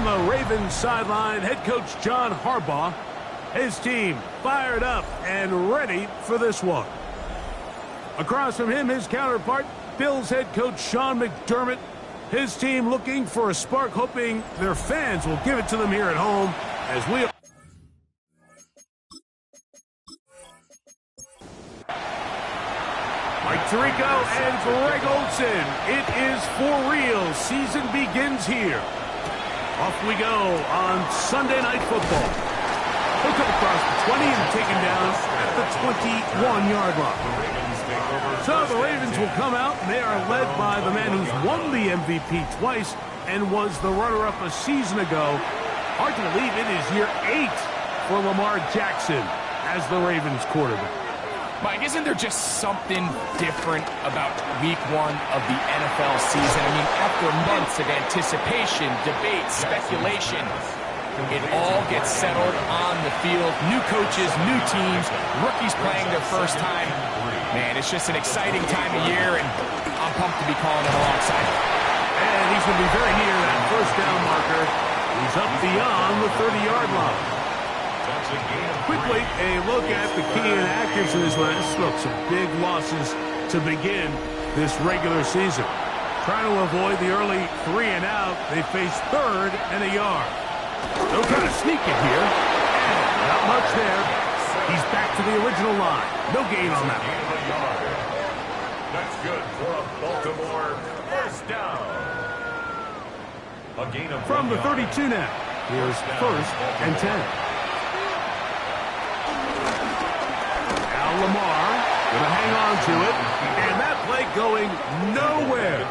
On the Ravens sideline, head coach John Harbaugh, his team fired up and ready for this one. Across from him, his counterpart, Bills head coach Sean McDermott, his team looking for a spark, hoping their fans will give it to them here at home as we... Mike Tirico and Greg Olsen. It is for real. Season begins here. Off we go on Sunday Night Football. He'll come across the 20 and taken down at the 21-yard line. So the Ravens will come out, and they are led by the man who's won the MVP twice and was the runner-up a season ago. Hard to believe it is year 8 for Lamar Jackson as the Ravens quarterback. Mike, isn't there just something different about week 1 of the NFL season? I mean, after months of anticipation, debate, speculation, it all gets settled on the field. New coaches, new teams, rookies playing their first time. Man, it's just an exciting time of year, and I'm pumped to be calling it alongside him. And he's going to be very near that first down marker. He's up beyond the 30-yard line. Quickly, a look at the key inactives in this one. Look, some big losses to begin this regular season. Trying to avoid the early 3 and out, they face 3rd and a yard. They'll try to sneak it here. And not much there. He's back to the original line. No gain on that one. That's good for a Baltimore first down. A gain of from the 32 now. Here's 1st and 10. Lamar gonna hang on to it, and that play going nowhere.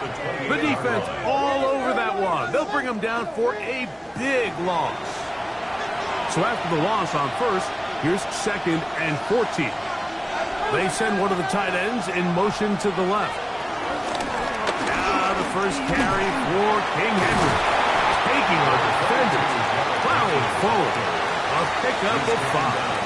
The defense all over that one. They'll bring him down for a big loss. So after the loss on 1st, here's 2nd and 14. They send one of the tight ends in motion to the left. Now the first carry for King Henry. Taking a defender, plowing forward. A pickup of 5.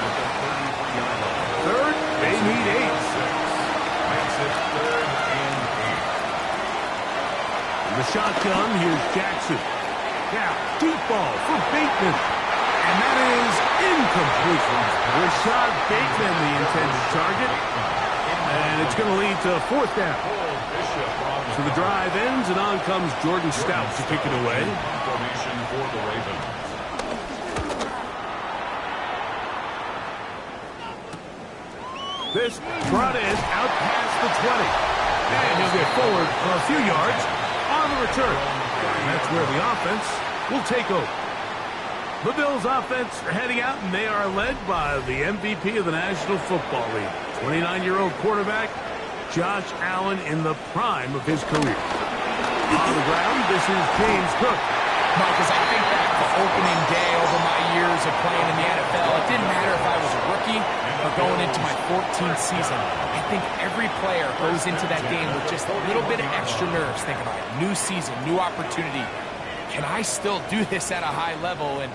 3rd, they need 8. Makes it 3rd and 8. In the shotgun, here's Jackson. Now, deep ball for Bateman. And that is incomplete. Rashad Bateman, the intended target. And it's going to lead to 4th down. So the drive ends, and on comes Jordan Stout to kick it away. Formation for the Ravens. This brought in out past the 20. And he'll get forward a few yards on the return. And that's where the offense will take over. The Bills offense are heading out, and they are led by the MVP of the National Football League. 29-year-old quarterback, Josh Allen, in the prime of his career. On the ground, this is James Cook. Mike, as I think back to opening day over my years of playing in the NFL, it didn't matter if I was a rookie or going into my 14th season. I think every player goes into that game with just a little bit of extra nerves, thinking, all right, new season, new opportunity. Can I still do this at a high level? And,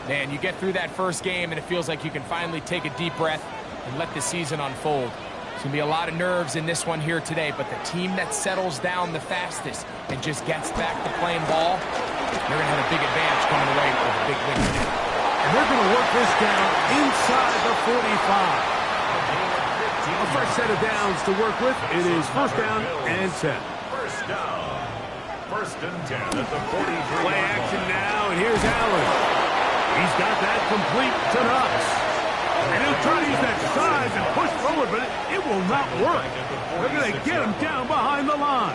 man, you get through that first game, and it feels like you can finally take a deep breath and let the season unfold. There's going to be a lot of nerves in this one here today, but the team that settles down the fastest and just gets back to playing ball, they're going to have a big advantage coming away with a big win today. And they're going to work this down inside the 45. A fresh set of downs to work with. It is 1st down and 10. First down. First and 10 at the 43. Play action now, and here's Allen. He's got that complete to Knox. And he'll try to use that size and push forward, but it will not work. They're going to get him down behind the line.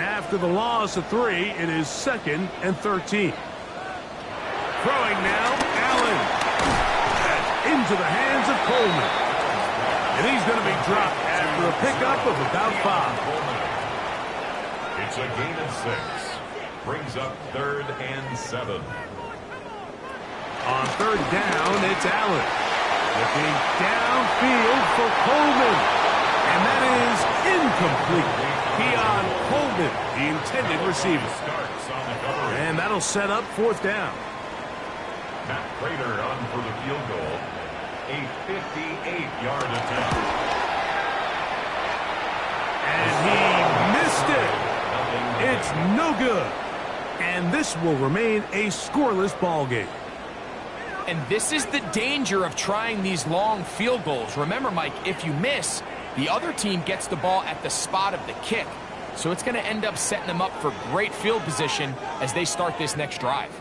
After the loss of 3, it is 2nd and 13. Throwing now, Allen. That's into the hands of Coleman. And he's going to be dropped after a pickup of about 5. It's a gain of 6. Brings up 3rd and 7. On 3rd down, it's Allen. Looking downfield for Coleman. And that is incomplete. Beyond Coleman, the intended receiver. And that'll set up 4th down. Matt Prater on for the field goal. A 58-yard attempt. And he missed it. It's no good. And this will remain a scoreless ball game. And this is the danger of trying these long field goals. Remember, Mike, if you miss, the other team gets the ball at the spot of the kick. So it's going to end up setting them up for great field position as they start this next drive.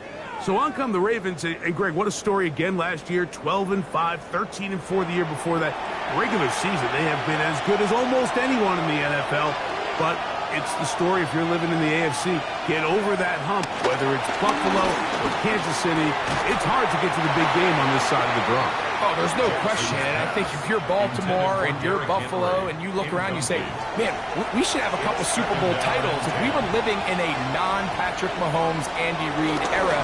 So on come the Ravens. And Greg, what a story again last year. 12-5, 13-4 the year before that. Regular season, they have been as good as almost anyone in the NFL. But it's the story if you're living in the AFC. Get over that hump, whether it's Buffalo or Kansas City. It's hard to get to the big game on this side of the draw. Oh, there's no question. And I think if you're Baltimore and you're Buffalo and you look around, you say, man, we should have a couple Super Bowl titles. If we were living in a non-Patrick Mahomes, Andy Reid era,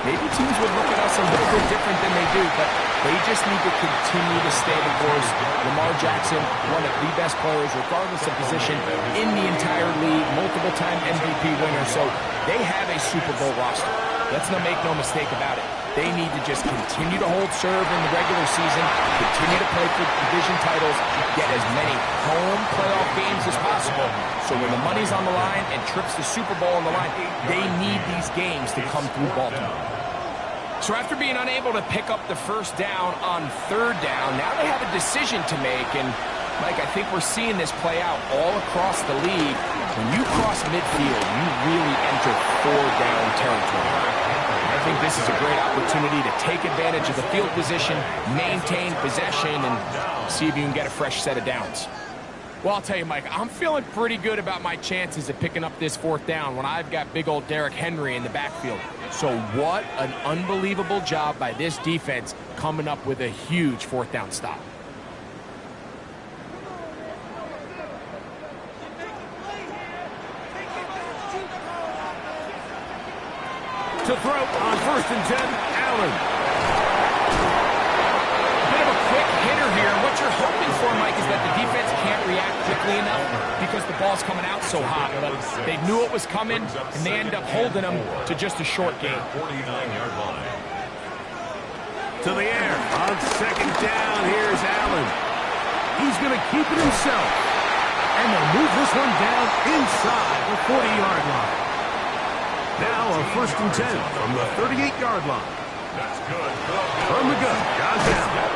maybe teams would look at us a little bit different than they do, but they just need to continue to stay the course. Lamar Jackson, one of the best players, regardless of position, in the entire league, multiple-time MVP winner, so they have a Super Bowl roster. Let's make no mistake about it. They need to just continue to hold serve in the regular season, continue to play for division titles, get as many home playoff games as possible. So when the money's on the line and trips the Super Bowl on the line, they need these games to come through Baltimore. So after being unable to pick up the 1st down on 3rd down, now they have a decision to make. And, Mike, I think we're seeing this play out all across the league. When you cross midfield, you really enter 4-down territory. I think this is a great opportunity to take advantage of the field position, maintain possession, and see if you can get a fresh set of downs. Well, I'll tell you, Mike, I'm feeling pretty good about my chances of picking up this 4th down when I've got big old Derrick Henry in the backfield. So what an unbelievable job by this defense coming up with a huge 4th down stop. To throw on 1st and 10, Allen. Bit of a quick hitter here. What you're hoping for, Mike, is that the defense can't react quickly enough because the ball's coming out so hot. But they knew it was coming, and they end up holding them to just a short gain. 49-yard line. To the air. On 2nd down, here's Allen. He's going to keep it himself. And they'll move this one down inside the 40-yard line. Now a 1st and 10 from the 38-yard line. That's good. From the gun, Josh Allen.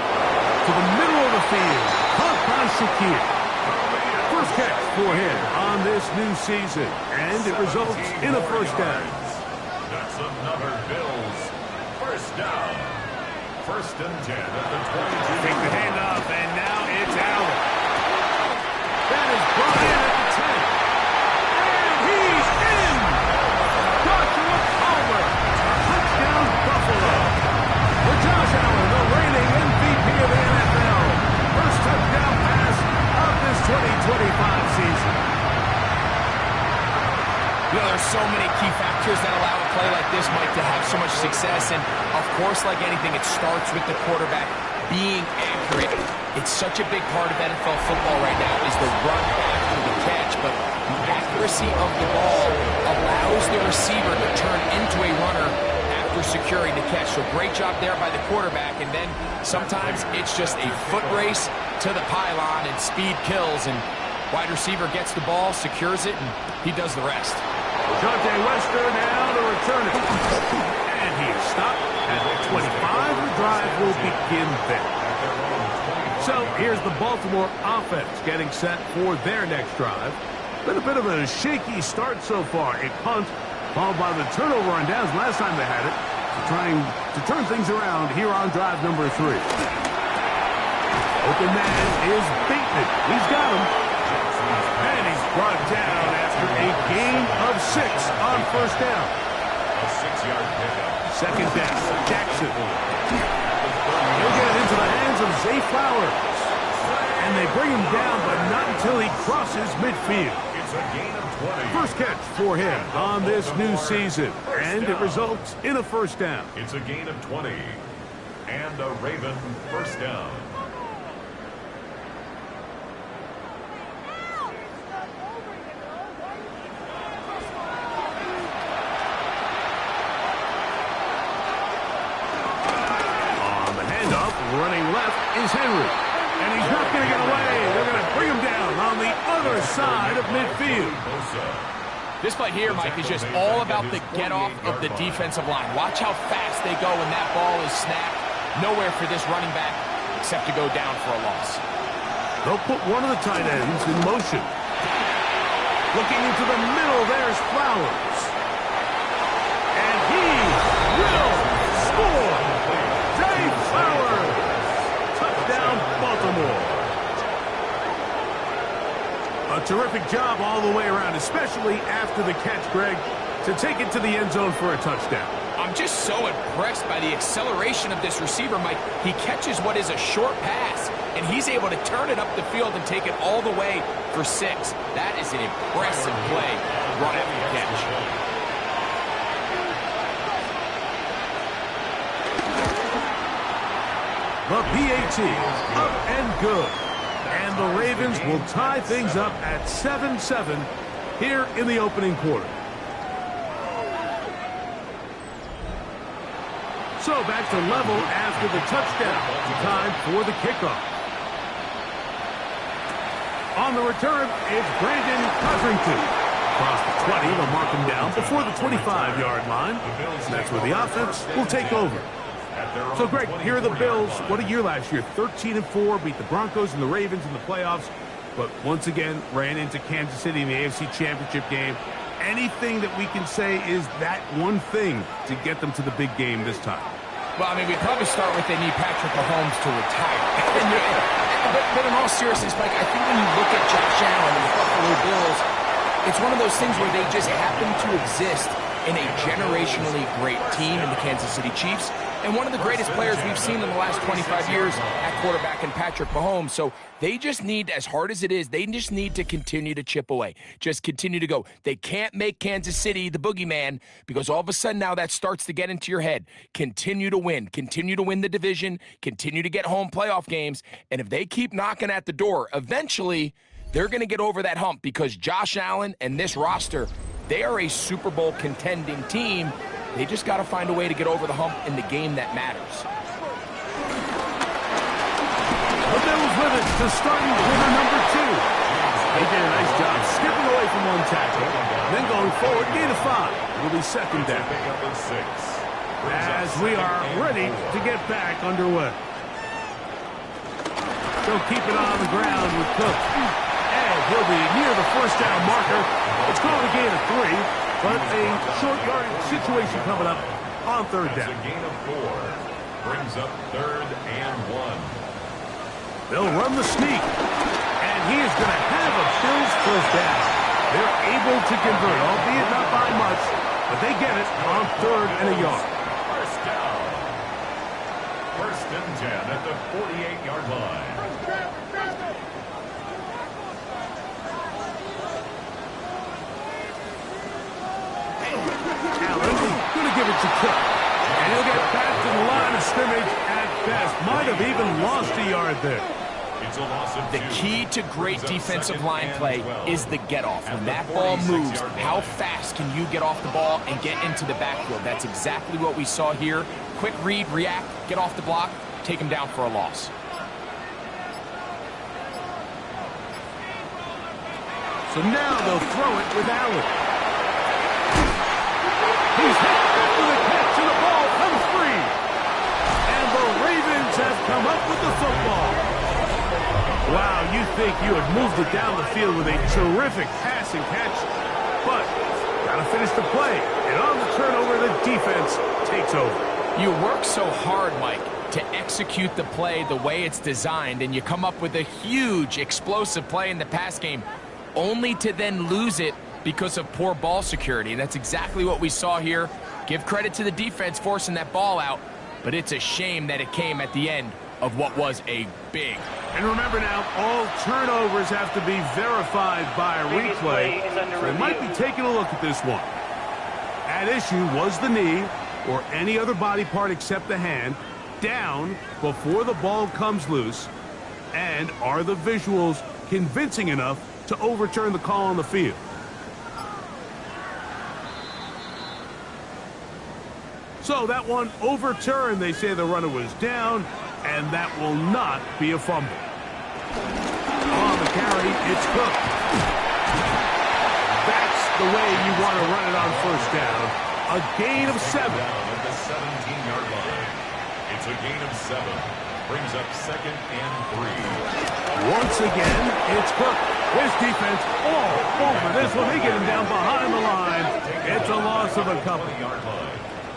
To the middle of the field. Caught by Shakir. First catch for him on this new season. And it results in a 1st down. That's another Bills 1st down. 1st and 10 at the 22. Take the handoff, and now it's Allen. That is brought in at the 10. And he's in! Touchdown, Buffalo. For Josh Allen, the reigning MVP of the NFL. First touchdown pass of this 2025 season. You know, there's so many key factors that allow a play like this, Mike, to have so much success. And, of course, like anything, it starts with the quarterback being accurate. It's such a big part of NFL football right now is the run after the catch. But the accuracy of the ball allows the receiver to turn into a runner after securing the catch. So great job there by the quarterback. And then sometimes it's just a foot race to the pylon and speed kills. And wide receiver gets the ball, secures it, and he does the rest. Dante Wester now to return it. And he is stopped at the 25. The drive will begin there. So here's the Baltimore offense getting set for their next drive. Been a bit of a shaky start so far. A punt, followed by the turnover on downs last time they had it. So trying to turn things around here on drive number 3. Open man is Bateman. He's got him. And he's brought down after a gain of 6 on first down. A 6-yard pickup. Second down, Jackson. He'll get it into the hands of Zay Flowers. And they bring him down, but not until he crosses midfield. It's a gain of 20. First catch for him on this new season. And it results in a first down. It's a gain of 20. And a Raven first down. On the handoff, running left is Henry. And he's not going to get away. They're going to bring him down on the other side of midfield. This play here, Mike, is just all about the get-off of the defensive line. Watch how fast they go when that ball is snapped. Nowhere for this running back except to go down for a loss. They'll put one of the tight ends in motion. Looking into the middle, there's Flowers. And he will score. Zay Flowers. Touchdown, Baltimore. A terrific job all the way around, especially after the catch, Greg, to take it to the end zone for a touchdown. I'm just so impressed by the acceleration of this receiver, Mike. He catches what is a short pass, and he's able to turn it up the field and take it all the way for 6. That is an impressive play run after catch. The PAT, up and good. And the Ravens will tie things up at 7-7 here in the opening quarter. So back to level after the touchdown. Time for the kickoff. On the return, it's Brandon Codrington. Across the 20, they'll mark him down before the 25-yard line. And that's where the offense will take over. So, Greg, here are the Bills. What a year last year. 13-4, beat the Broncos and the Ravens in the playoffs. But once again, ran into Kansas City in the AFC Championship game. Anything that we can say is that one thing to get them to the big game this time? Well, I mean, we'd probably start with they need Patrick Mahomes to retire. but in all seriousness, Mike, I think when you look at Josh Allen and the Buffalo Bills, it's one of those things where they just happen to exist in a generationally great team in the Kansas City Chiefs, and one of the greatest players we've seen in the last 25 years at quarterback in Patrick Mahomes. So they just need, as hard as it is, they just need to continue to chip away. Just continue to go. They can't make Kansas City the boogeyman, because all of a sudden now that starts to get into your head. Continue to win. Continue to win the division. Continue to get home playoff games. And if they keep knocking at the door, eventually they're going to get over that hump, because Josh Allen and this roster, they are a Super Bowl contending team. They just got to find a way to get over the hump in the game that matters. The Bills with it to starting quarter number 2. They did a nice job skipping away from one tackle. Then going forward, gain of 5. It'll be second down. As we are ready to get back underway. They'll keep it on the ground with Cook. And he'll be near the first down marker. It's called a gain of 3. But a short yardage situation coming up on third down. That's a gain of 4. Brings up 3rd and 1. They'll run the sneak. And he is going to have a Bills first down. They're able to convert, albeit not by much, but they get it on 3rd and a yard. First down. 1st and 10 at the 48-yard line. Going to give it to Cook. And he'll get back to the line of scrimmage at best. Might have even lost a yard there. It's a loss of 2. The key to great defensive line play is the get-off. When that ball moves, how fast can you get off the ball and get into the backfield? That's exactly what we saw here. Quick read, react, get off the block, take him down for a loss. So now they'll throw it with Allen. He's hit after the catch, and the ball comes free. And the Ravens have come up with the football. Wow, you think you had moved it down the field with a terrific pass and catch, but got to finish the play. And on the turnover, the defense takes over. You work so hard, Mike, to execute the play the way it's designed, and you come up with a huge, explosive play in the pass game, only to then lose it because of poor ball security. And that's exactly what we saw here. Give credit to the defense forcing that ball out, but it's a shame that it came at the end of what was a big. And remember now, all turnovers have to be verified by a replay. So they might be taking a look at this one. At issue was the knee, or any other body part except the hand, down before the ball comes loose. And are the visuals convincing enough to overturn the call on the field? So that one overturned. They say the runner was down, and that will not be a fumble. On the carry, it's Cook. That's the way you want to run it on first down. A gain of 7. Down at the 17-yard line. It's a gain of 7. Brings up 2nd and 3. Once again, it's Cook. His defense all over this one. They get him down behind the line. It's a loss of a couple.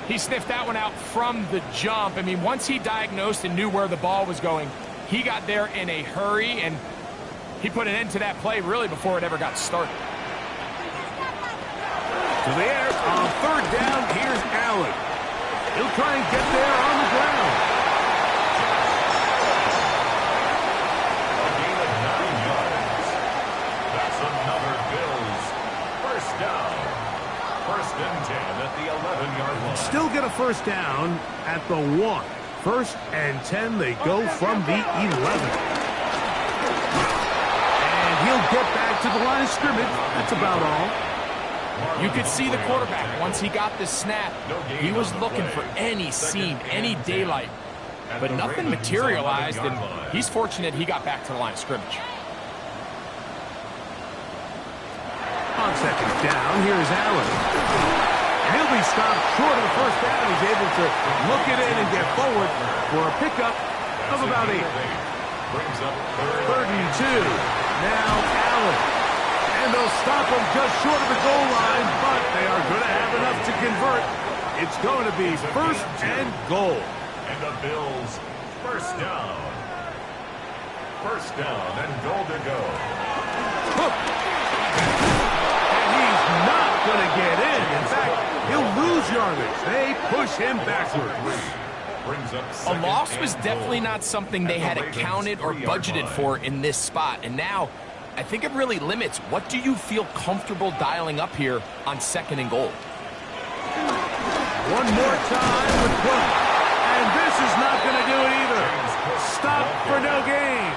He sniffed that one out from the jump. I mean, once he diagnosed and knew where the ball was going, he got there in a hurry, and he put an end to that play really before it ever got started. To the air on third down. Here's Allen. He'll try and get there on the ground. A gain of 9 yards. That's another Bills first down. 1st and 10 at the 11-yard line. Still get a first down at the 1. 1st and 10. They go from the 11. And he'll get back to the line of scrimmage. That's about all. You could see the quarterback, once he got the snap, he was looking for any seam, any daylight. But nothing materialized, and he's fortunate he got back to the line of scrimmage. On second down, here's Allen. And he'll be stopped short of the first down. He's able to look it in and get forward for a pickup of about 8. Brings up 3rd and 2. Now Allen. And they'll stop him just short of the goal line, but they are going to have enough to convert. It's going to be 1st and goal. And the Bills first down. 1st down and goal to go. Hook. And he's not going to get in. In fact, he'll lose yardage. They push him backwards. A loss was definitely not something they had accounted or budgeted for in this spot. And now, I think it really limits what do you feel comfortable dialing up here on 2nd and goal. One more time with Cook. And this is not going to do it either. Stop for no gain.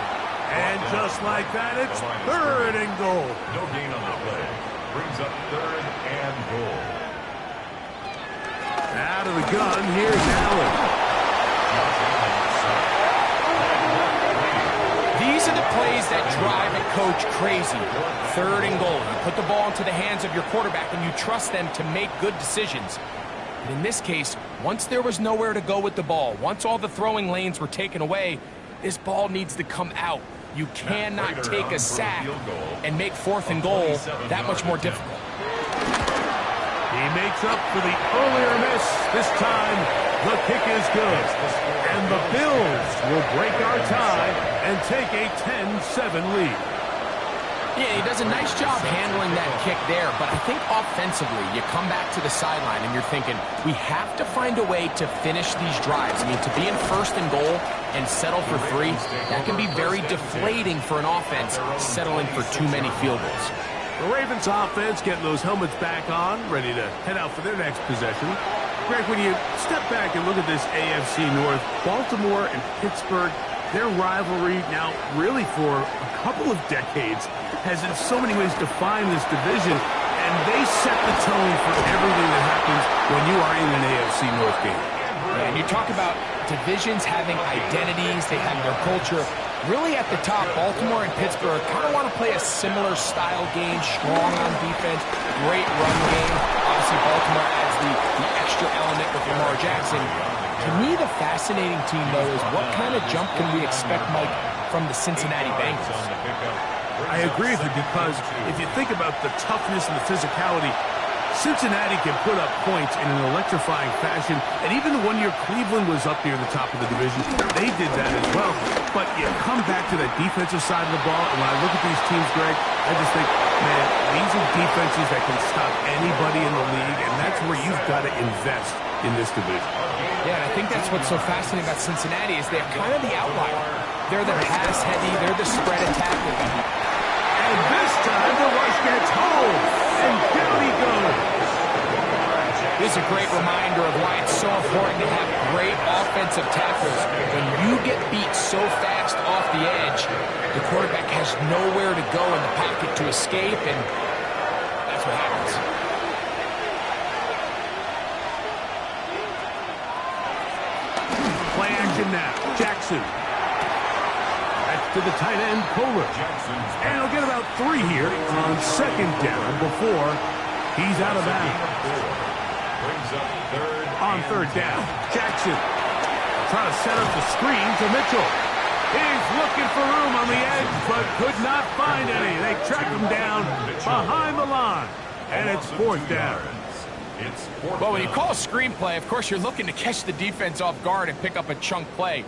And just like that, it's 3rd and goal. No gain on the play. Brings up 3rd and goal. Out of the gun, here's Allen. These are the plays that drive a coach crazy. 3rd and goal. You put the ball into the hands of your quarterback and you trust them to make good decisions. But in this case, once there was nowhere to go with the ball, once all the throwing lanes were taken away, this ball needs to come out. You cannot take a sack and make 4th and goal that much more difficult. He makes up for the earlier miss. This time, the kick is good. And the Bills will break our tie and take a 10-7 lead. Yeah, he does a nice job handling that kick there, but I think offensively, you come back to the sideline and you're thinking, we have to find a way to finish these drives. I mean, to be in 1st and goal and settle for 3, that can be very deflating for an offense settling for too many field goals. The Ravens offense getting those helmets back on, ready to head out for their next possession. Greg, when you step back and look at this AFC North, Baltimore and Pittsburgh, their rivalry now really for a couple of decades has in so many ways defined this division, and they set the tone for everything that happens when you are in an AFC North game. And you talk about divisions having identities, they have their culture. Really at the top, Baltimore and Pittsburgh kind of want to play a similar style game, strong on defense, great run game. Obviously, Baltimore adds the extra element with Lamar Jackson. To me, the fascinating team, though, is what kind of jump can we expect, Mike, from the Cincinnati Bengals. I agree with you because if you think about the toughness and the physicality, Cincinnati can put up points in an electrifying fashion, and even the one year Cleveland was up near the top of the division, they did that as well. But you come back to that defensive side of the ball, and when I look at these teams, Greg, I just think, man, these are defenses that can stop anybody in the league, and that's where you've got to invest in this division. Yeah, and I think that's what's so fascinating about Cincinnati is they're kind of the outlier. They're the pass-heavy, they're the spread attack. And this time the rush gets home, and down he goes. This is a great reminder of why it's so important to have great offensive tackles. When you get beat so fast off the edge, the quarterback has nowhere to go in the pocket to escape, and that's what happens. Play action now. Jackson. That's to the tight end, Kohler. And he'll get about 3 here on second down before he's out of bounds. On third down, Jackson trying to set up the screen to Mitchell. He's looking for room on the edge, but could not find any. They track him down behind the line, and it's fourth down. Well, when you call a screen play, of course, you're looking to catch the defense off guard and pick up a chunk play.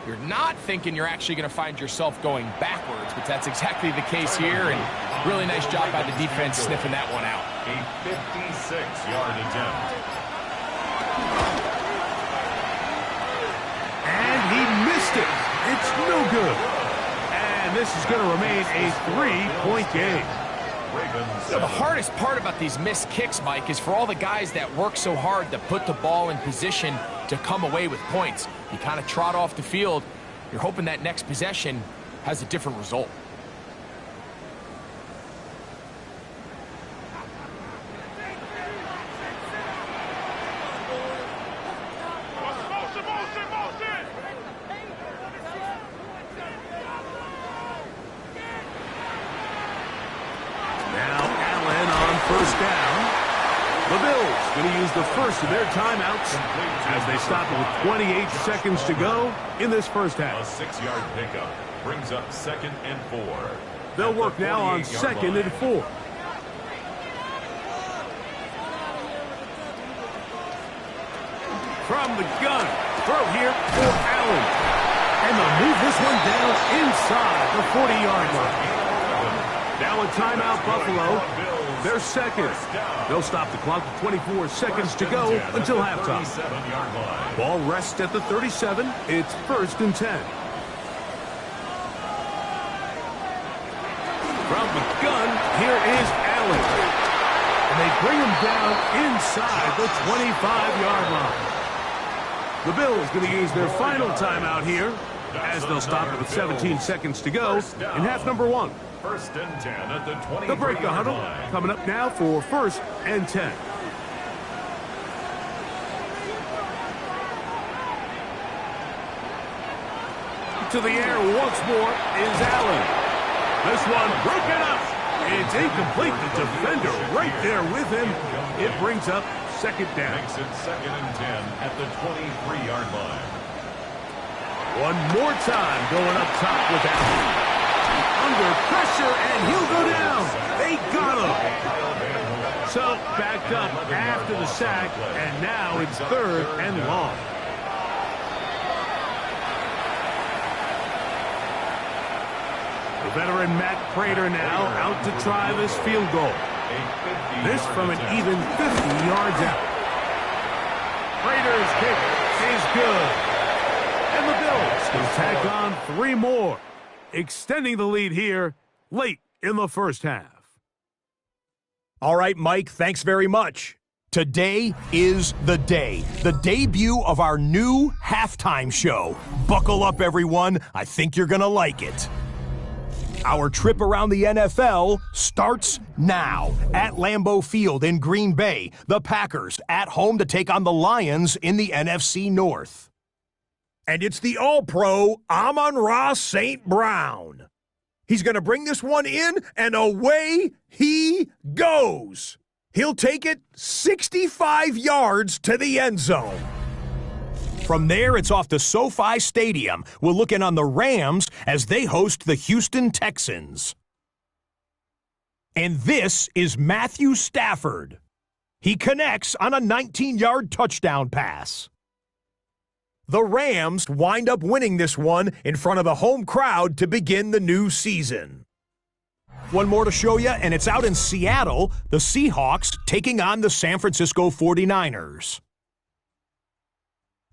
You're not thinking you're actually going to find yourself going backwards, but that's exactly the case here, and really nice job by the defense sniffing that one out. A 56-yard attempt. And he missed it. It's no good. And this is going to remain a 3-point game. You know, the hardest part about these missed kicks, Mike, is for all the guys that work so hard to put the ball in position to come away with points. You kind of trot off the field. You're hoping that next possession has a different result. First down. The Bills going to use the first of their timeouts as they stop it with 28 seconds to go in this first half. A 6-yard pickup brings up 2nd and 4. They'll work now on 2nd and 4. From the gun, throw here for Allen. And they'll move this one down inside the 40-yard line. Now a timeout, Buffalo. They're second. They'll stop the clock with 24 seconds to go until halftime. Ball rests at the 37. It's 1st and 10. From the gun, here is Allen. And they bring him down inside the 25-yard line. The Bills going to use their final timeout here as they'll stop it with 17 seconds to go in half number 1. 1st and 10 at the 20. The break the huddle coming up now for 1st and 10. To the air once more is Allen. This one broken up. It's incomplete. The defender right there with him. It brings up 2nd down. Makes it 2nd and 10 at the 23-yard line. One more time going up top with Allen. Under pressure, and he'll go down. They got him. So, backed up after the sack, and now it's 3rd and long. The veteran Matt Prater now out to try this field goal. This from an even 50 yards out. Prater's kick is good. And the Bills can tack on 3 more, extending the lead here late in the first half. All right, Mike, thanks very much. Today is the day, the debut of our new halftime show. Buckle up, everyone. I think you're going to like it. Our trip around the NFL starts now at Lambeau Field in Green Bay. The Packers at home to take on the Lions in the NFC North. And it's the All-Pro Amon-Ra St. Brown. He's going to bring this one in, and away he goes. He'll take it 65 yards to the end zone. From there, it's off to SoFi Stadium. We'll look in on the Rams as they host the Houston Texans. And this is Matthew Stafford. He connects on a 19-yard touchdown pass. The Rams wind up winning this one in front of the home crowd to begin the new season. One more to show you, and it's out in Seattle, the Seahawks taking on the San Francisco 49ers.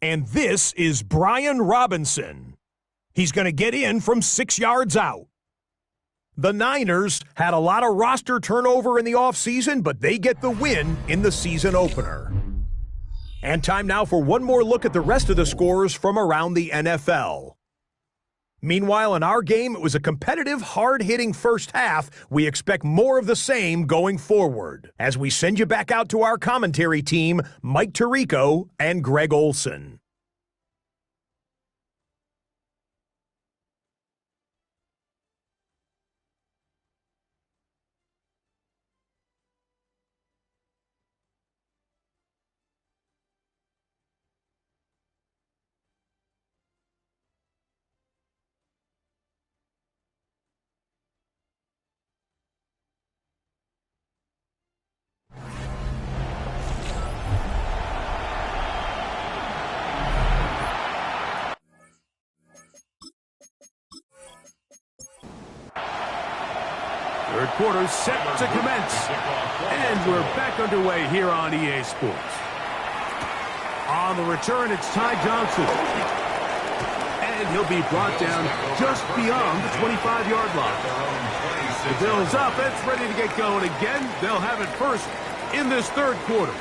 And this is Brian Robinson. He's going to get in from 6 yards out. The Niners had a lot of roster turnover in the offseason, but they get the win in the season opener. And time now for one more look at the rest of the scores from around the NFL. Meanwhile, in our game, it was a competitive, hard-hitting first half. We expect more of the same going forward as we send you back out to our commentary team, Mike Tirico and Greg Olson. Third quarter set to commence. And we're back underway here on EA Sports. On the return, it's Ty Johnson. And he'll be brought down just beyond the 25-yard line. The Bills offense ready to get going again. They'll have it first in this third quarter.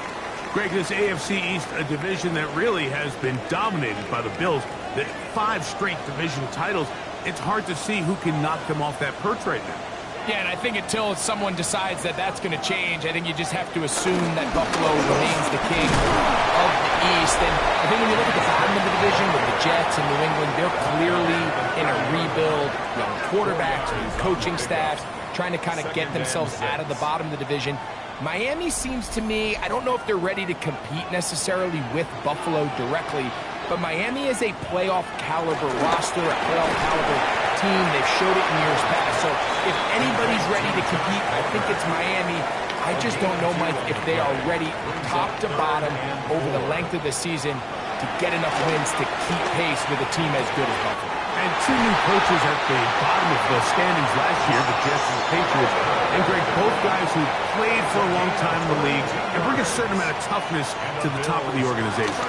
Greg, this AFC East, a division that really has been dominated by the Bills. The 5 straight division titles. It's hard to see who can knock them off that perch right now. Yeah, and I think until someone decides that that's going to change, I think you just have to assume that Buffalo remains the king of the East. And I think when you look at the bottom of the division with the Jets and New England, they're clearly in a rebuild. Young quarterbacks, new coaching staffs, trying to kind of get themselves out of the bottom of the division. Miami seems to me, I don't know if they're ready to compete necessarily with Buffalo directly, but Miami is a playoff caliber roster, a playoff caliber team. They've showed it in years past. So if anybody's ready to compete, I think it's Miami. I just don't know, Mike, if they are ready top to bottom over the length of the season to get enough wins to keep pace with a team as good as Buffalo. And 2 new coaches at the bottom of the standings last year, the Jets and the Patriots. And Greg, both guys who played for a long time in the league and bring a certain amount of toughness to the top of the organization.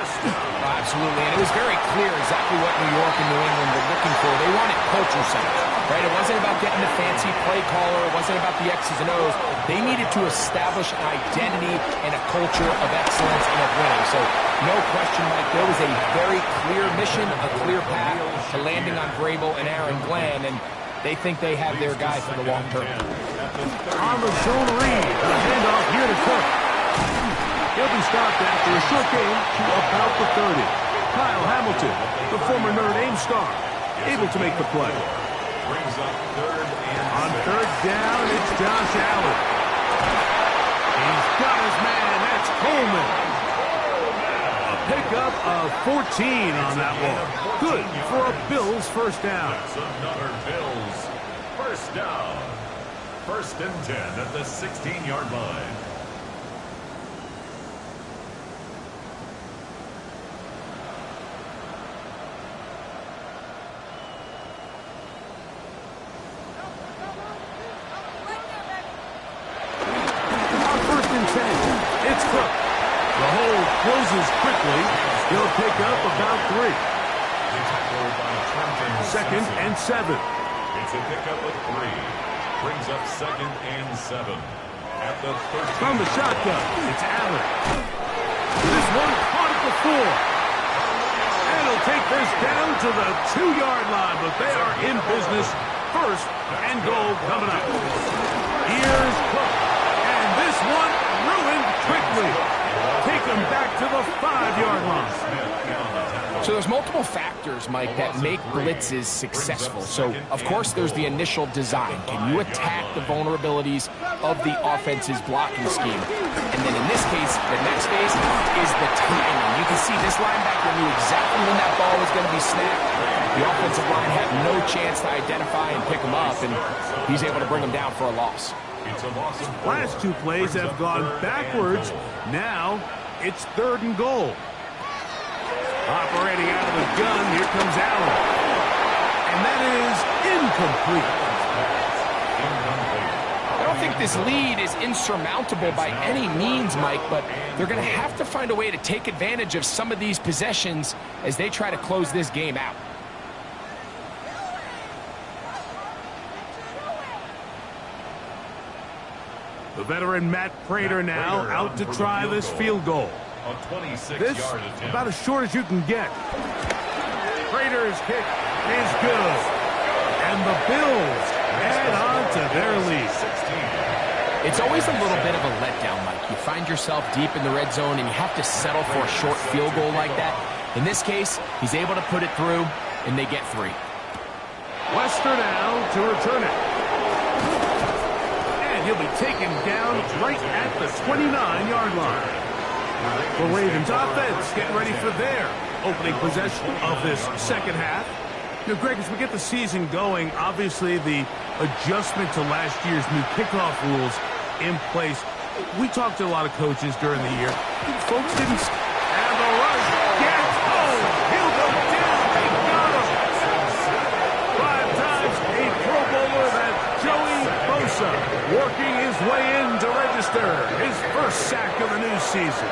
Absolutely, and it was very clear exactly what New York and New England were looking for. They wanted culture centers, right? It wasn't about getting a fancy play caller. It wasn't about the X's and O's. They needed to establish an identity and a culture of excellence and of winning. So no question, Mike, there was a very clear mission, a clear path to landing on Vrabel and Aaron Glenn, and they think they have their guy for the long term. On the zone read, the handoff here to Cook. He'll be stopped after a short game to about the 30. Kyle Hamilton, the former Notre Dame star, able to make the play. Brings up On third down, it's Josh Allen. He's got his man. That's Coleman. A pickup of 14 on that one. Good for a Bills first down. That's another Bills first down. 1st and 10 at the 16-yard line. It's Cook. The hole closes quickly. He'll pick up about 3. 2nd and 7. It's a pickup of 3. Brings up 2nd and 7. At the 13. From the shotgun, it's Allen. This one caught at the 4. And he'll take this down to the 2-yard line, but they are in business. 1st and goal coming up. Here's Cook. And this one ruined quickly. Take him back to the 5-yard line. So there's multiple factors, Mike, that make blitzes successful. So, of course, there's the initial design. Can you attack the vulnerabilities of the offense's blocking scheme? And then in this case, the next phase is the timing. You can see this linebacker knew exactly when that ball was going to be snapped. The offensive line had no chance to identify and pick him up, and he's able to bring him down for a loss. Last two plays have gone backwards. Now it's 3rd and goal. Operating out of the gun, here comes Allen. And that is incomplete. I don't think this lead is insurmountable by any means, Mike, but they're going to have to find a way to take advantage of some of these possessions as they try to close this game out. The veteran Matt Prater now out to try this field goal. This about as short as you can get. Prater's kick is good. And the Bills add on to their lead. It's always a little bit of a letdown, Mike. You find yourself deep in the red zone and you have to settle for a short field goal like that. In this case, he's able to put it through, and they get 3. Lester now to return it. And he'll be taken down right at the 29-yard line. The Ravens offense getting ready for their opening possession of this second half. You know, Greg, as we get the season going, obviously the adjustment to last year's new kickoff rules in place. We talked to a lot of coaches during the year. Folks didn't have a rush. Get home. He'll go down. They got him. 5 times a Pro Bowler, that Joey Bosa, working his way in to register his first sack of the new season.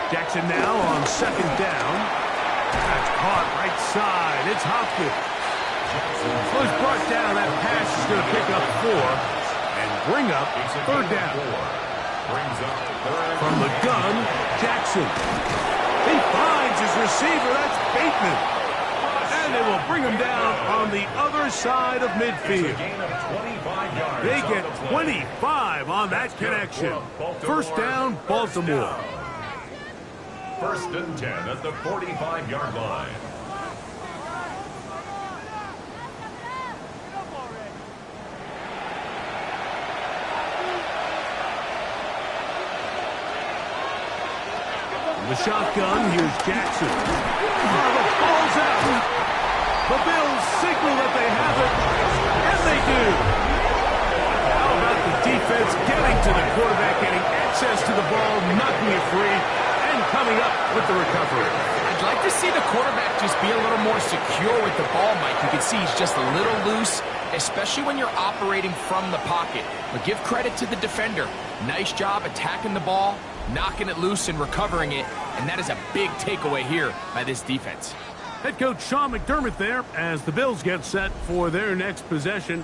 Jackson now on 2nd down. That's caught right side. It's Hopkins. So he's brought down. That pass is going to pick up 4 and bring up 3rd down. From the gun, Jackson. He finds his receiver. That's Bateman. And they will bring him down on the other side of midfield. They get 25 on that connection. 1st down, Baltimore. 1st and 10 at the 45-yard line. The shotgun, here's Jackson. Oh, the ball's out. The Bills signal that they have it, and they do. How about the defense getting to the quarterback, getting access to the ball, knocking it free, and coming up with the recovery. I'd like to see the quarterback just be a little more secure with the ball, Mike. You can see he's just a little loose, especially when you're operating from the pocket. But give credit to the defender. Nice job attacking the ball, knocking it loose and recovering it, and that is a big takeaway here by this defense. Head coach Sean McDermott there as the Bills get set for their next possession.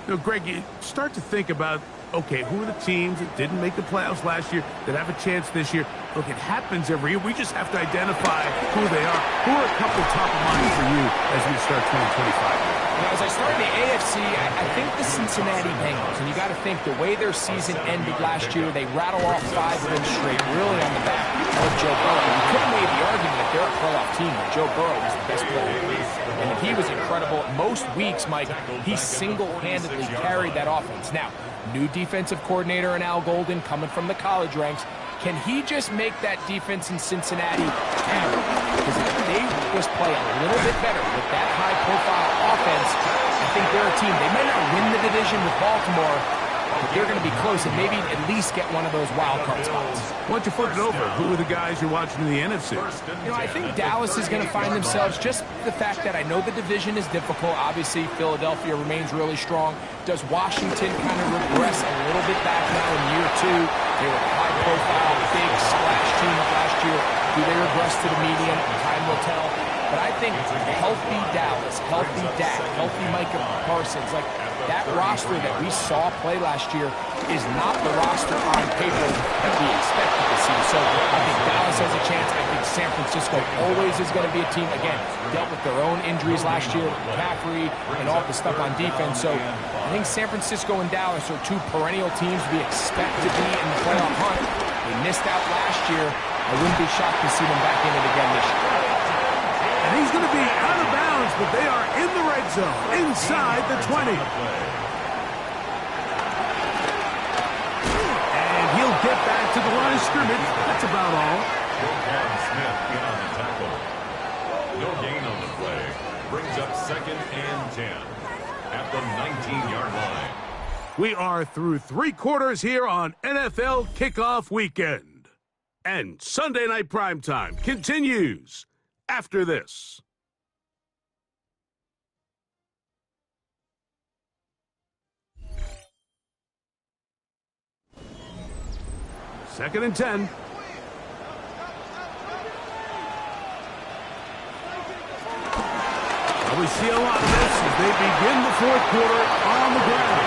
You know, Greg, you start to think about, okay, who are the teams that didn't make the playoffs last year that have a chance this year? Look, it happens every year. We just have to identify who they are. Who are a couple top of mind for you as we start 2025? You know, as I start in the AFC, I think the Cincinnati Bengals, and you got to think the way their season ended last year, they rattle off 5 wins straight, really on the back of Joe Burrow. You could have made the argument that they're a playoff team, but Joe Burrow was the best player in the league. And he was incredible. Most weeks, Mike, he single-handedly carried that offense. Now, new defensive coordinator in Al Golden coming from the college ranks. Can he just make that defense in Cincinnati count? Because if they just play a little bit better with that high-profile offense, I think they're a team. They may not win the division with Baltimore, but they're going to be close and maybe at least get one of those wild card spots. Why don't you flip it over? Who are the guys you're watching in the NFC? You know, I think Dallas is going to find themselves, just the fact that I know the division is difficult. Obviously, Philadelphia remains really strong. Does Washington kind of regress a little bit back now in year 2? They were a high-profile, big splash team last year. Do they regress to the median? Time will tell. But I think healthy Dallas, healthy Dak, healthy Micah Parsons, like that roster that we saw play last year is not the roster on paper that we expected to see. So I think Dallas has a chance. I think San Francisco always is going to be a team, again, dealt with their own injuries last year, McCaffrey and all the stuff on defense. So I think San Francisco and Dallas are two perennial teams we expect to be in the playoff hunt. They missed out last year. I wouldn't be shocked to see them back in it again this year. And he's going to be out of bounds, but they are in the red zone, inside the 20. And he'll get back to the line of scrimmage. That's about all. Smith in on the tackle. No gain on the play. Brings up 2nd and 10 at the 19-yard line. We are through 3 quarters here on NFL Kickoff Weekend. And Sunday Night Primetime continues after this. Second and 10. We see a lot of this as they begin the 4th quarter on the ground.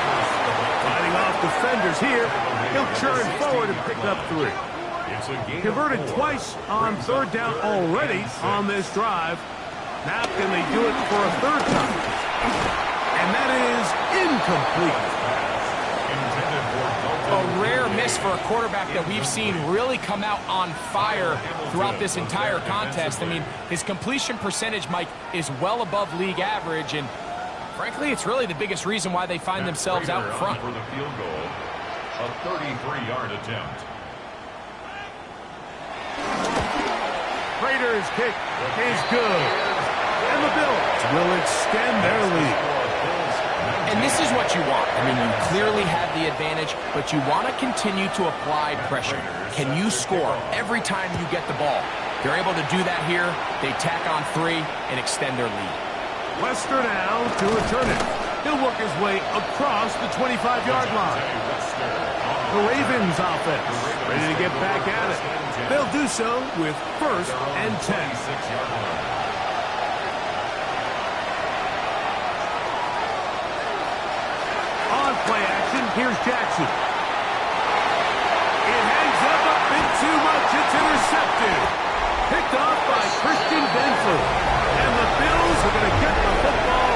Fighting off defenders here. He'll churn forward and pick up 3. Converted twice on 3rd down already on this drive. Now can they do it for a 3rd time? And that is incomplete. A rare miss for a quarterback that we've seen really come out on fire throughout this entire contest. I mean, his completion percentage, Mike, is well above league average, and frankly, it's really the biggest reason why they find themselves out in front. For the field goal, a 33-yard attempt. Raiders' kick is good. And the Bills will extend their lead. And this is what you want. I mean, you clearly have the advantage, but you want to continue to apply pressure. Can you score every time you get the ball? They're able to do that here. They tack on 3 and extend their lead. Lester now to return it. He'll work his way across the 25-yard line. The Ravens offense ready to get back at it. They'll do so with 1st and 10. Play action, here's Jackson. It hangs up a bit too much, it's intercepted. Picked off by Christian Benford. And the Bills are going to get the football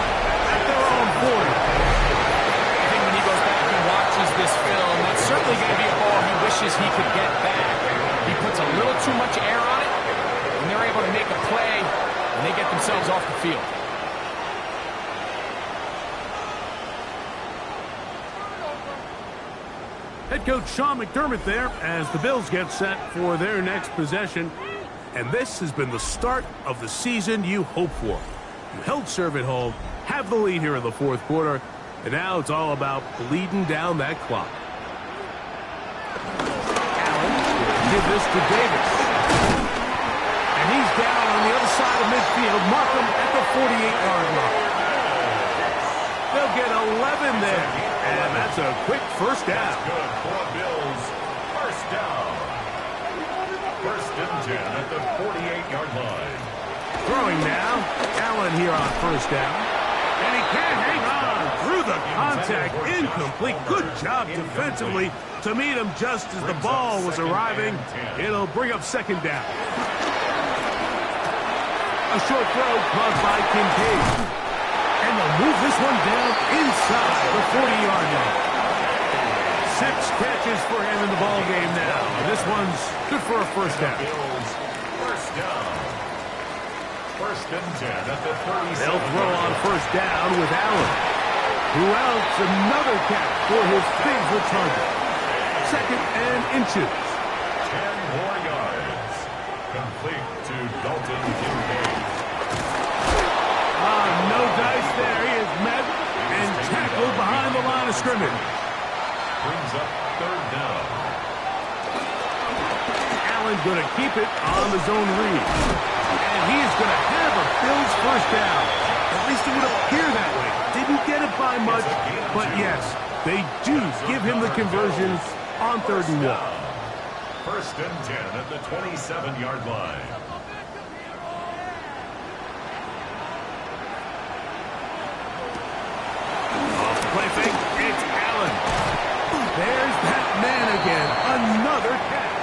at their own 40. I think when he goes back and watches this film, that's certainly going to be a ball he wishes he could get back. He puts a little too much air on it, and they're able to make a play, and they get themselves off the field. Head coach Sean McDermott there as the Bills get set for their next possession. And this has been the start of the season you hope for. You held serve at home, have the lead here in the 4th quarter, and now it's all about bleeding down that clock. Allen did this to Davis. And he's down on the other side of midfield. Markham at the 48-yard line. They'll get 11 there. And that's a quick first down. Good for Bills. First down. 1st and 10 at the 48-yard line. Throwing now. Allen here on 1st down. And he can't hang on through the contact. Incomplete. Good job defensively to meet him just as the ball was arriving. It'll bring up 2nd down. A short throw caused by Kincaid. And they'll move this one down inside the 40-yard line. 6 catches for him in the ball game now. This one's good for a first down. First down. 1st and 10 at the 37. They'll throw on first down with Allen, who outs another catch for his favorite target. 2nd and inches. 10 more yards. Complete to Dalton Kincaid. No dice there. He is met and tackled behind the line of scrimmage. Brings up 3rd down. Allen going to keep it on the zone read. And he is going to have a Bills first down. At least it would appear that way. Didn't get it by much, but yes, they do give him the conversion on 3rd and 1. 1st and 10 at the 27-yard line. fake. It's Allen. There's that man again. Another catch.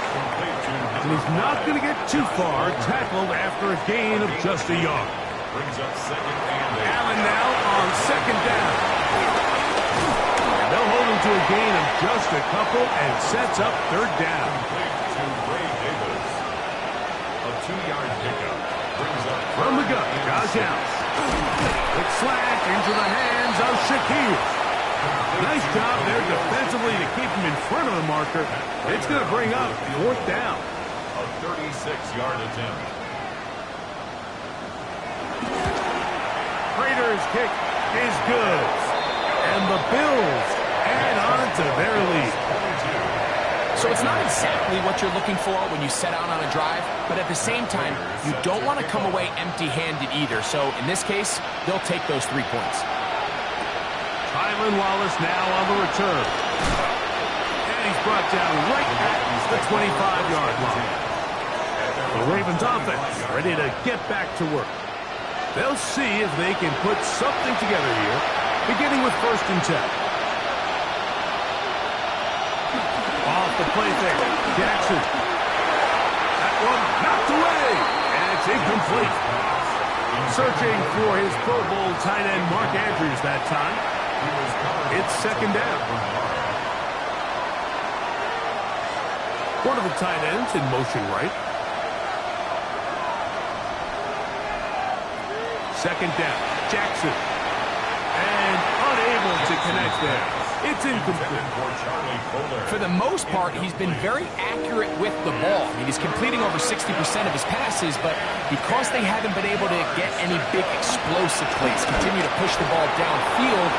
And he's not going to get too far. Tackled after a gain of just a yard. Brings up second and 8. Allen now on second down. They'll hold him to a gain of just a couple and sets up third down. To Ray Davis. A 2-yard pickup. Brings up From the gun, Josh Allen. Quick slant into the hands of Shaquille. Nice job there defensively to keep him in front of the marker. It's going to bring up fourth down. a 36-yard attempt. Raiders kick is good. And the Bills add on to their lead. So it's not exactly what you're looking for when you set out on a drive, but at the same time, you don't want to come away empty-handed either. So in this case, they'll take those 3 points. Tylan Wallace now on the return. And he's brought down right at the 25-yard line. The Ravens offense ready to get back to work. They'll see if they can put something together here, beginning with 1st and 10. Off the play fake, Jackson. That one knocked away, and it's incomplete. Searching for his Pro Bowl tight end Mark Andrews that time. It's second down. One of the tight ends in motion right. Second down, Jackson. And unable to connect there. It's incomplete. For the most part, he's been very accurate with the ball. I mean, he's completing over 60% of his passes, but because they haven't been able to get any big explosive plays, continue to push the ball downfield,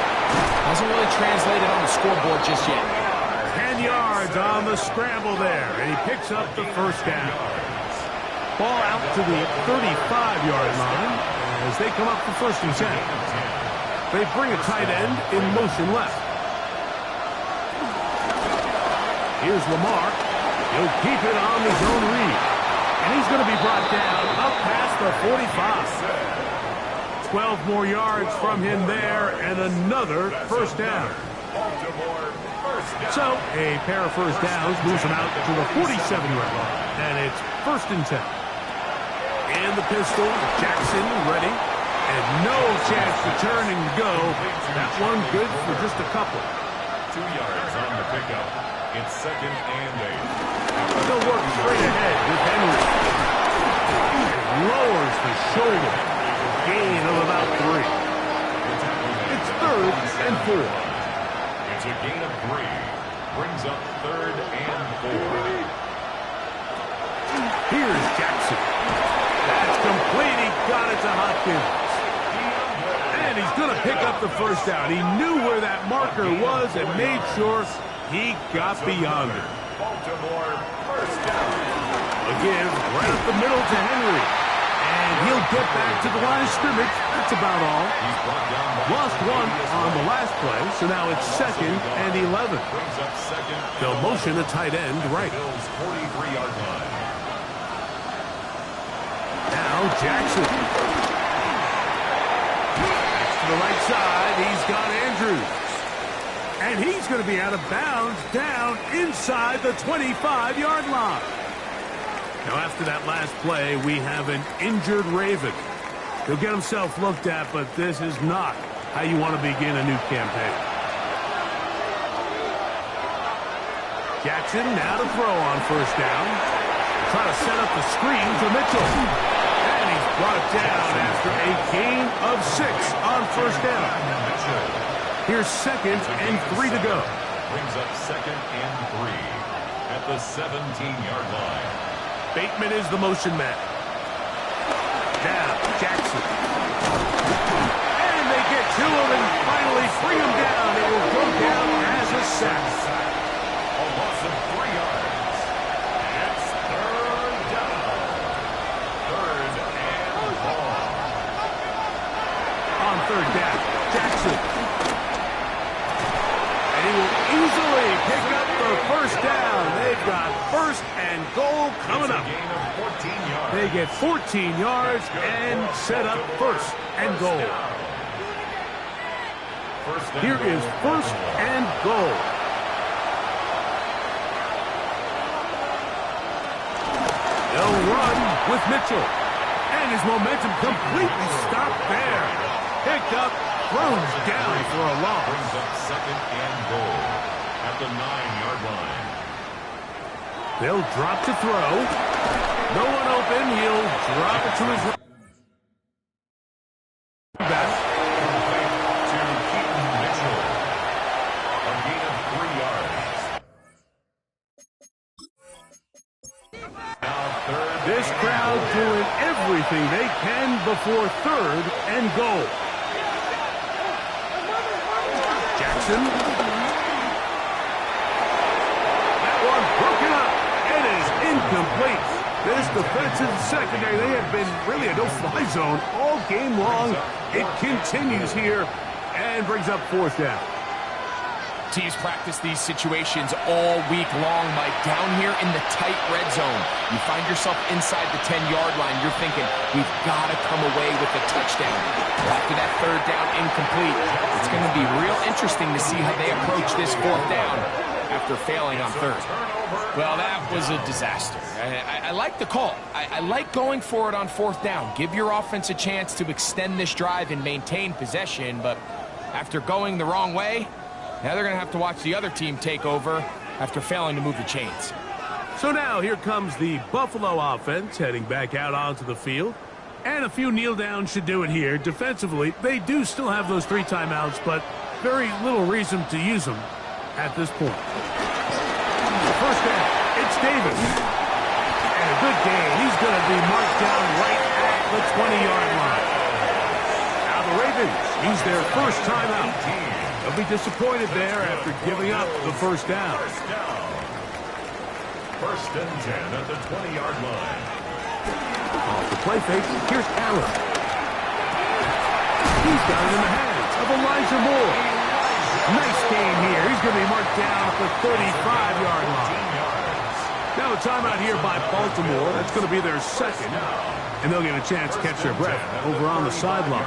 hasn't really translated on the scoreboard just yet. 10 yards on the scramble there, and he picks up the first down. Ball out to the 35-yard line as they come up for 1st and 10. They bring a tight end in motion left. Here's Lamar. He'll keep it on the zone read. And he's going to be brought down up past the 45. 12 more yards from him there and another first down. So a pair of first downs moves him out to the 47-yard line. And it's 1st and 10. And the pistol, Jackson ready. And no chance to turn and go. That one good for just a couple. 2 yards on the pickup. It's second and 8. They'll work straight ahead with Henry. Lowers the shoulder. Gain of about 3. It's 3rd and 4. It's a gain of 3. Brings up 3rd and 4. Here's Jackson. That's complete. He got it to Hopkins. And he's going to pick up the first down. He knew where that marker was and made sure he got beyond it. Baltimore first down. A give right up the middle to Henry. And he'll get back to the line of scrimmage. That's about all. He's brought down Lost one on the last play, so now it's 2nd and 11. Brings up second. They'll motion a tight end right. Bills 43-yard line. Now Jackson. Next to the right side, he's got Andrews. And he's going to be out of bounds down inside the 25-yard line. Now, after that last play, we have an injured Raven. He'll get himself looked at, but this is not how you want to begin a new campaign. Jackson now to throw on first down. Try to set up the screen to Mitchell. And he's brought down after a gain of 6 on first down. Here's 2nd and 3 to go. Brings up 2nd and 3 at the 17-yard line. Bateman is the motion man. Now Jackson. And they get to him and finally bring him down. It will go down as a sack. A loss of 3 yards. It's 3rd down. 3rd and 4. On 3rd down, Jackson. He will easily pick up the first down. They've got 1st and goal coming up. Gain of 14 yards. They get 14 yards and set up 1st and goal. Here is first and goal. They'll run with Mitchell. And his momentum completely stopped there. Picked up, throws down for a loss. Brings up second and goal at the 9-yard line. They'll drop to throw. No one open. He'll drop it to his right. Back. To Keaton Mitchell. A gain of 3 yards. Now third. This crowd doing everything they can before third and goal. Jackson. That one broken up. It is incomplete. This defensive secondary, they have been really a no-fly zone all game long. It continues here and brings up fourth down. Teams practice these situations all week long, Mike. Down here in the tight red zone, you find yourself inside the 10-yard line. You're thinking, we've got to come away with a touchdown. After that third down incomplete, it's going to be real interesting to see how they approach this fourth down after failing on third. Well, that was a disaster. I like the call. I like going for it on fourth down. Give your offense a chance to extend this drive and maintain possession, but after going the wrong way, now they're going to have to watch the other team take over after failing to move the chains. So now here comes the Buffalo offense heading back out onto the field. And a few kneel downs should do it here. Defensively, they do still have those 3 timeouts, but very little reason to use them at this point. First down, it's Davis. And a good game. He's going to be marked down right at the 20-yard line. Now the Ravens use their first timeout. They'll be disappointed there after giving up the first down. First and 10 at the 20-yard line. Off the play fake, here's Allen. He's got it in the hands of Elijah Moore. Nice game here. He's going to be marked down at the 35-yard line. Now a timeout here by Baltimore. That's going to be their second. And they'll get a chance to catch their breath over on the sideline.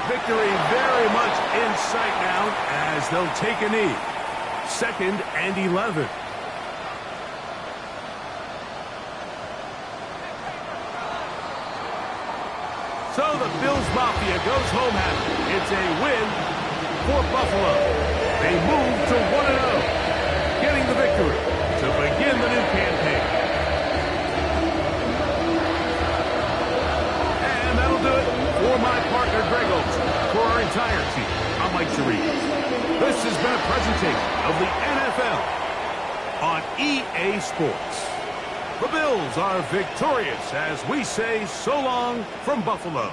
Victory very much in sight now as they'll take a knee. Second and 11. So the Bills Mafia goes home happy. It's a win for Buffalo. They move to 1-0, getting the victory to begin the new campaign. And that'll do it for my partner, Greg Olson. For our entire team, I'm Mike Sharif. This has been a presentation of the NFL on EA Sports. The Bills are victorious as we say so long from Buffalo.